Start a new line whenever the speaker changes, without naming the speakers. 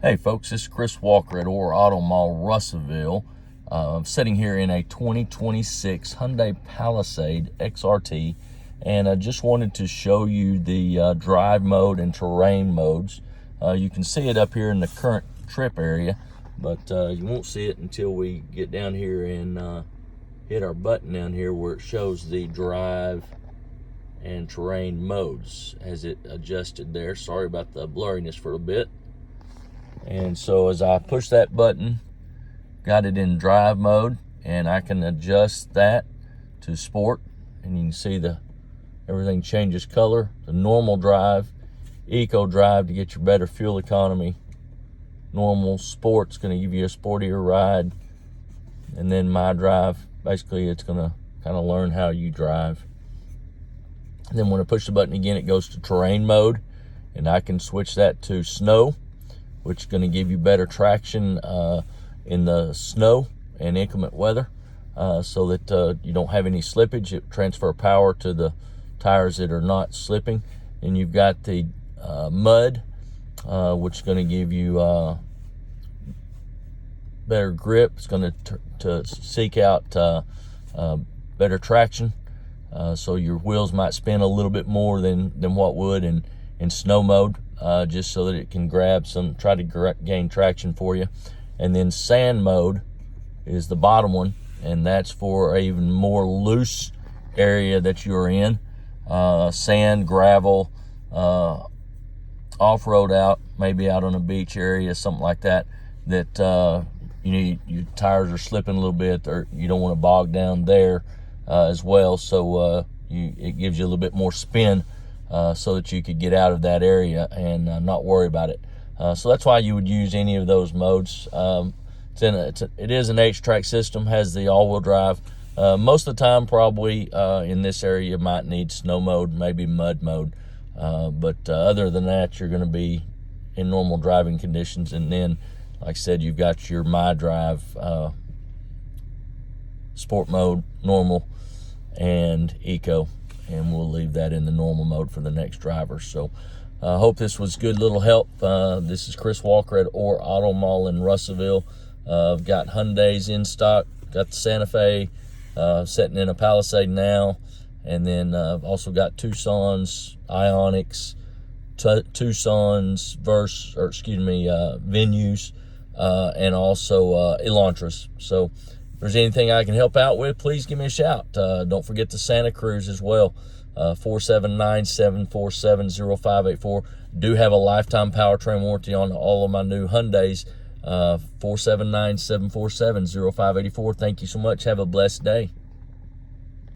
Hey folks, this is Chris Walker at Orr Auto Mall, Russellville. I'm sitting here in a 2026 Hyundai Palisade XRT, and I just wanted to show you the drive mode and terrain modes. You can see it up here in the current trip area, but you won't see it until we get down here and hit our button down here where it shows the drive and terrain modes as it adjusted there. Sorry about the blurriness for a bit. And so as I push that button, got it in drive mode, and I can adjust that to sport, and you can see everything changes color. The normal drive, eco drive to get your better fuel economy, normal sport's going to give you a sportier ride, and then my drive, basically it's going to kind of learn how you drive. And then when I push the button again, it goes to terrain mode, and I can switch that to snow, which is going to give you better traction in the snow and inclement weather, so that you don't have any slippage. It transfer power to the tires that are not slipping. And you've got the mud, which is going to give you better grip. It's going to seek out better traction, so your wheels might spin a little bit more than what would in snow mode, just so that it can try to gain traction for you. And then sand mode is the bottom one, and that's for an even more loose area that you're in. Sand, gravel, off-road out, maybe out on a beach area, something like that, your tires are slipping a little bit, or you don't want to bog down there as well. So it gives you a little bit more spin, so that you could get out of that area and not worry about it. So that's why you would use any of those modes. It is an H-track system, has the all-wheel drive. Most of the time, probably in this area, you might need snow mode, maybe mud mode. But other than that, you're going to be in normal driving conditions. And then, like I said, you've got your My Drive, sport mode, normal, and eco. And we'll leave that in the normal mode for the next driver. So I hope this was good little help. This is Chris Walker at Orr Auto Mall in Russellville. I've got Hyundais in stock, got the Santa Fe, sitting in a Palisade now, and then I've also got Tucson's, Ioniqs, Tucson's Venues, and also Elantras. So if there's anything I can help out with, please give me a shout. Don't forget the Santa Cruz as well, 479-747-0584. Do have a lifetime powertrain warranty on all of my new Hyundais, 479-747-0584. Thank you so much. Have a blessed day.